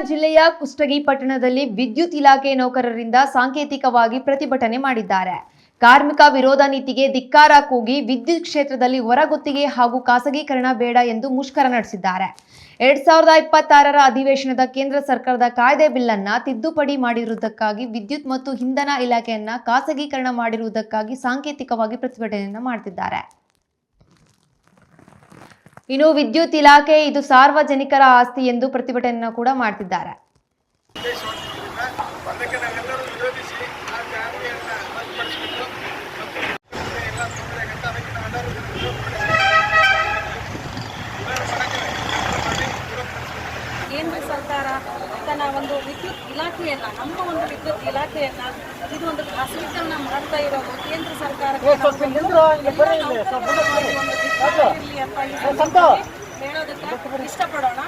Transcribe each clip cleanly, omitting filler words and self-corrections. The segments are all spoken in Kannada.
ಜಿಲ್ಲೆಯ ಕುಷ್ಟಗಿ ಪಟ್ಟಣದಲ್ಲಿ ವಿದ್ಯುತ್ ಇಲಾಖೆ ನೌಕರರಿಂದ ಸಾಂಕೇತಿಕವಾಗಿ ಪ್ರತಿಭಟನೆ ಮಾಡಿದ್ದಾರೆ. ಕಾರ್ಮಿಕ ವಿರೋಧ ನೀತಿಗೆ ಧಿಕ್ಕಾರ ಕೂಗಿ ವಿದ್ಯುತ್ ಕ್ಷೇತ್ರದಲ್ಲಿ ಹೊರಗುತ್ತಿಗೆ ಹಾಗೂ ಖಾಸಗೀಕರಣ ಬೇಡ ಎಂದು ಮುಷ್ಕರ ನಡೆಸಿದ್ದಾರೆ. 2026ರ ಅಧಿವೇಶನದ ಕೇಂದ್ರ ಸರ್ಕಾರದ ಕಾಯ್ದೆ ಬಿಲ್ ಅನ್ನು ತಿದ್ದುಪಡಿ ಮಾಡಿರುವುದಕ್ಕಾಗಿ ವಿದ್ಯುತ್ ಮತ್ತು ಇಂಧನ ಇಲಾಖೆಯನ್ನ ಖಾಸಗೀಕರಣ ಮಾಡಿರುವುದಕ್ಕಾಗಿ ಸಾಂಕೇತಿಕವಾಗಿ ಪ್ರತಿಭಟನೆಯನ್ನು ಮಾಡುತ್ತಿದ್ದಾರೆ. ಇನ್ನು ವಿದ್ಯುತ್ ಇಲಾಖೆ ಇದು ಸಾರ್ವಜನಿಕರ ಆಸ್ತಿ ಎಂದು ಪ್ರತಿಭಟನೆಯನ್ನು ಕೂಡ ಮಾಡುತ್ತಿದ್ದಾರೆ. ಕೇಂದ್ರ ಸರ್ಕಾರ ತನ್ನ ಒಂದು ವಿದ್ಯುತ್ ಇಲಾಖೆಯನ್ನ ನಮ್ಮ ಒಂದು ವಿದ್ಯುತ್ ಇಲಾಖೆಯನ್ನ ಇದು ಒಂದು ಖಾಸಗೀಕರಣ ಮಾಡ್ತಾ ಇರೋದು ಕೇಂದ್ರ ಸರ್ಕಾರಕ್ಕೆ ಹೇಳೋದಕ್ಕೆ ಇಷ್ಟಪಡೋಣ.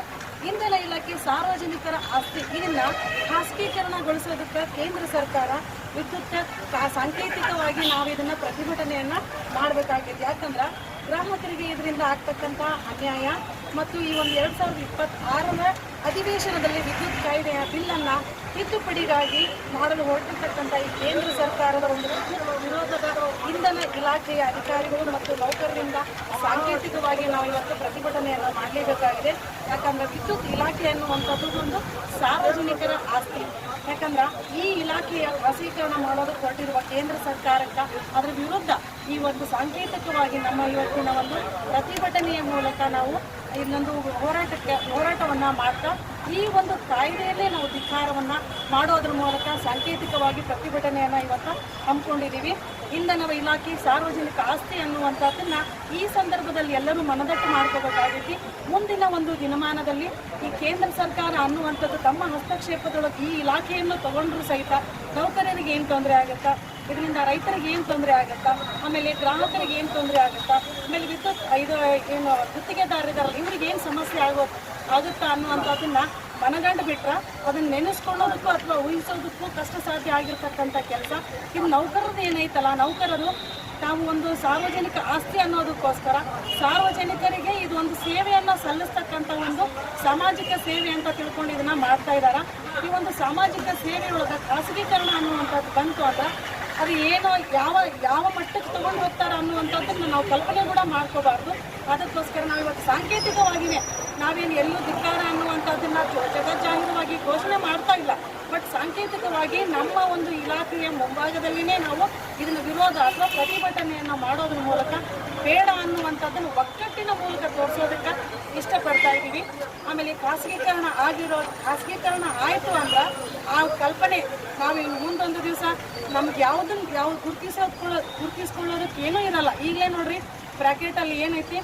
ಇಂಧನ ಇಲಾಖೆ ಸಾರ್ವಜನಿಕರ ಆಸ್ತಿ, ಇದನ್ನ ಖಾಸಗೀಕರಣಗೊಳಿಸೋದಕ್ಕೆ ಕೇಂದ್ರ ಸರ್ಕಾರ ವಿದ್ಯುತ್ ಸಾಂಕೇತಿಕವಾಗಿ ನಾವು ಇದನ್ನ ಪ್ರತಿಭಟನೆಯನ್ನ ಮಾಡಬೇಕಾಗಿದೆ. ಯಾಕಂದ್ರೆ ಗ್ರಾಹಕರಿಗೆ ಇದರಿಂದ ಆಗ್ತಕ್ಕಂಥ ಅನ್ಯಾಯ ಮತ್ತು ಈ ಒಂದು 2026ರ ಅಧಿವೇಶನದಲ್ಲಿ ವಿದ್ಯುತ್ ಕಾಯ್ದೆಯ ಬಿಲ್ಲನ್ನು ತಿದ್ದುಪಡಿಗಾಗಿ ಮಾಡಲು ಹೊರಟಿರ್ತಕ್ಕಂಥ ಈ ಕೇಂದ್ರ ಸರ್ಕಾರದ ಒಂದು ವಿರೋಧದ ಇಂಧನ ಇಲಾಖೆಯ ಅಧಿಕಾರಿಗಳು ಮತ್ತು ನೌಕರರಿಂದ ಸಾಂಕೇತಿಕವಾಗಿ ನಾವು ಇವತ್ತು ಪ್ರತಿಭಟನೆಯನ್ನು ಮಾಡಲೇಬೇಕಾಗಿದೆ. ಯಾಕಂದರೆ ವಿದ್ಯುತ್ ಇಲಾಖೆ ಅನ್ನುವಂಥದ್ದು ಒಂದು ಸಾರ್ವಜನಿಕರ ಆಸ್ತಿ. ಯಾಕಂದ್ರೆ ಈ ಇಲಾಖೆಯ ಖಾಸಗೀಕರಣ ಮಾಡೋದಕ್ಕೆ ಹೊರಟಿರುವ ಕೇಂದ್ರ ಸರ್ಕಾರಕ್ಕೆ ಅದರ ವಿರುದ್ಧ ಈ ಒಂದು ಸಾಂಕೇತಿಕವಾಗಿ ನಮ್ಮ ಇವತ್ತಿನ ಒಂದು ಪ್ರತಿಭಟನೆಯ ಮೂಲಕ ನಾವು ಇನ್ನೊಂದು ಹೋರಾಟವನ್ನು ಮಾಡ್ತಾ ಈ ಒಂದು ಕಾಯ್ದೆಯಲ್ಲೇ ನಾವು ಧಿಕ್ಕಾರವನ್ನು ಮಾಡೋದ್ರ ಮೂಲಕ ಸಾಂಕೇತಿಕವಾಗಿ ಪ್ರತಿಭಟನೆಯನ್ನು ಇವತ್ತು ಹಮ್ಮಿಕೊಂಡಿದ್ದೀವಿ. ಇಂಧನ ಇಲಾಖೆ ಸಾರ್ವಜನಿಕ ಆಸ್ತಿ ಅನ್ನುವಂಥದ್ದನ್ನ ಈ ಸಂದರ್ಭದಲ್ಲಿ ಎಲ್ಲರೂ ಮನದಟ್ಟು ಮಾಡ್ಕೋಬೇಕಾಗೈತಿ. ಮುಂದಿನ ಒಂದು ದಿನಮಾನದಲ್ಲಿ ಈ ಕೇಂದ್ರ ಸರ್ಕಾರ ಅನ್ನುವಂಥದ್ದು ತಮ್ಮ ಹಸ್ತಕ್ಷೇಪದೊಳಗೆ ಈ ಇಲಾಖೆಯನ್ನು ತಗೊಂಡ್ರೂ ಸಹಿತ ನೌಕರರಿಗೆ ಏನು ತೊಂದರೆ ಆಗುತ್ತಾ, ಇದರಿಂದ ರೈತರಿಗೆ ಏನು ತೊಂದರೆ ಆಗುತ್ತಾ, ಆಮೇಲೆ ಗ್ರಾಹಕರಿಗೆ ಏನು ತೊಂದರೆ ಆಗುತ್ತಾ, ಆಮೇಲೆ ವಿದ್ಯುತ್ ಏನು ಗುತ್ತಿಗೆದಾರರಿದಾರಲ್ಲ ಇವ್ರಿಗೆ ಏನು ಸಮಸ್ಯೆ ಆಗುತ್ತಾ ಅನ್ನುವಂಥದ್ದನ್ನ ಮನಗಂಡು ಬಿಟ್ರೆ ಅದನ್ನು ನೆನೆಸ್ಕೊಳ್ಳೋದಕ್ಕೂ ಅಥವಾ ಊಹಿಸೋದಕ್ಕೂ ಕಷ್ಟ ಸಾಧ್ಯ ಆಗಿರ್ತಕ್ಕಂಥ ಕೆಲಸ. ಇದು ನೌಕರರು ಏನೈತಲ್ಲ, ನೌಕರರು ತಾವು ಒಂದು ಸಾರ್ವಜನಿಕ ಆಸ್ತಿ ಅನ್ನೋದಕ್ಕೋಸ್ಕರ ಸಾರ್ವಜನಿಕರಿಗೆ ಇದು ಒಂದು ಸೇವೆಯನ್ನು ಸಲ್ಲಿಸ್ತಕ್ಕಂಥ ಒಂದು ಸಾಮಾಜಿಕ ಸೇವೆ ಅಂತ ತಿಳ್ಕೊಂಡು ಇದನ್ನು ಮಾಡ್ತಾ ಇದ್ದಾರೆ. ಈ ಒಂದು ಸಾಮಾಜಿಕ ಸೇವೆಯೊಳಗೆ ಖಾಸಗೀಕರಣ ಅನ್ನುವಂಥದ್ದು ಬಂತು ಅಂದ್ರೆ ಅದು ಏನೋ ಯಾವ ಮಟ್ಟಕ್ಕೆ ತೊಗೊಂಡು ಹೋಗ್ತಾರೆ ಅನ್ನುವಂಥದ್ದನ್ನು ನಾವು ಕಲ್ಪನೆ ಕೂಡ ಮಾಡ್ಕೋಬಾರ್ದು. ಅದಕ್ಕೋಸ್ಕರ ನಾವು ಇವತ್ತು ಸಾಂಕೇತಿಕವಾಗಿಯೇ ನಾವೇನು ಎಲ್ಲೂ ಧಿಕ್ಕಾರ ಅನ್ನುವಂಥದ್ದನ್ನು ಜಗಜ್ಜಾಹೀರವಾಗಿ ಘೋಷಣೆ ಮಾಡ್ತಾ ಇಲ್ಲ, ಬಟ್ ಸಾಂಕೇತಿಕವಾಗಿ ನಮ್ಮ ಒಂದು ಇಲಾಖೆಯ ಮುಂಭಾಗದಲ್ಲಿನೇ ನಾವು ಇದನ್ನು ವಿರೋಧ ಅಥವಾ ಪ್ರತಿಭಟನೆಯನ್ನು ಮಾಡೋದ್ರ ಮೂಲಕ ಬೇಡ ಅನ್ನುವಂಥದ್ದನ್ನು ಒಗ್ಗಟ್ಟಿನ ಮೂಲಕ ತೋರಿಸೋದಕ್ಕೆ ಇಷ್ಟಪಡ್ತಾ ಇದ್ದೀವಿ. ಆಮೇಲೆ ಖಾಸಗೀಕರಣ ಆಯಿತು ಅಂದ್ರೆ ಆ ಕಲ್ಪನೆ ನಾವು ಮುಂದೊಂದು ದಿವಸ ನಮ್ಗೆ ಯಾವ್ದು ಗುರುತಿಸ್ಕೊಳ್ಳೋದಕ್ಕೆ ಏನೂ ಇರಲ್ಲ. ಈಗಲೇ ನೋಡ್ರಿ ಬ್ರ್ಯಾಕೆಟಲ್ಲಿ ಏನೈತಿ,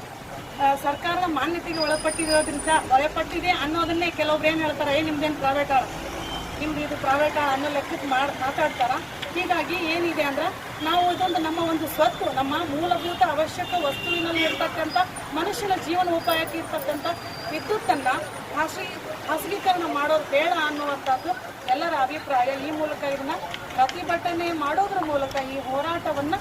ಸರ್ಕಾರದ ಮಾನ್ಯತೆಗೆ ಒಳಪಟ್ಟಿದೆ ಅನ್ನೋದನ್ನೇ ಕೆಲವೊಬ್ರು ಏನು ಹೇಳ್ತಾರೆ, ನಿಮ್ದೇನು ಪ್ರೈವೇಟ್ ನಿಮ್ದು ಇದು ಪ್ರೈವೇಟ್ ಅನ್ನೋ ಲೆಕ್ಕಕ್ಕೆ ಮಾತಾಡ್ತಾರೆ. ಹೀಗಾಗಿ ಏನಿದೆ ಅಂದ್ರೆ ನಾವು ಇದೊಂದು ನಮ್ಮ ಒಂದು ಸ್ವತ್ತು, ನಮ್ಮ ಮೂಲಭೂತ ಅವಶ್ಯಕ ವಸ್ತುವಿನಲ್ಲಿ ಇರ್ತಕ್ಕಂಥ ಮನುಷ್ಯನ ಜೀವನೋಪಾಯಕ್ಕೆ ಇರ್ತಕ್ಕಂಥ ವಿದ್ಯುತ್ತನ್ನು ಖಾಸಗೀಕರಣ ಮಾಡೋದು ಬೇಡ ಅನ್ನುವಂಥದ್ದು ಎಲ್ಲರ ಅಭಿಪ್ರಾಯ. ಈ ಮೂಲಕ ಇದನ್ನು ಪ್ರತಿಭಟನೆ ಮಾಡೋದ್ರ ಮೂಲಕ ಈ ಹೋರಾಟವನ್ನು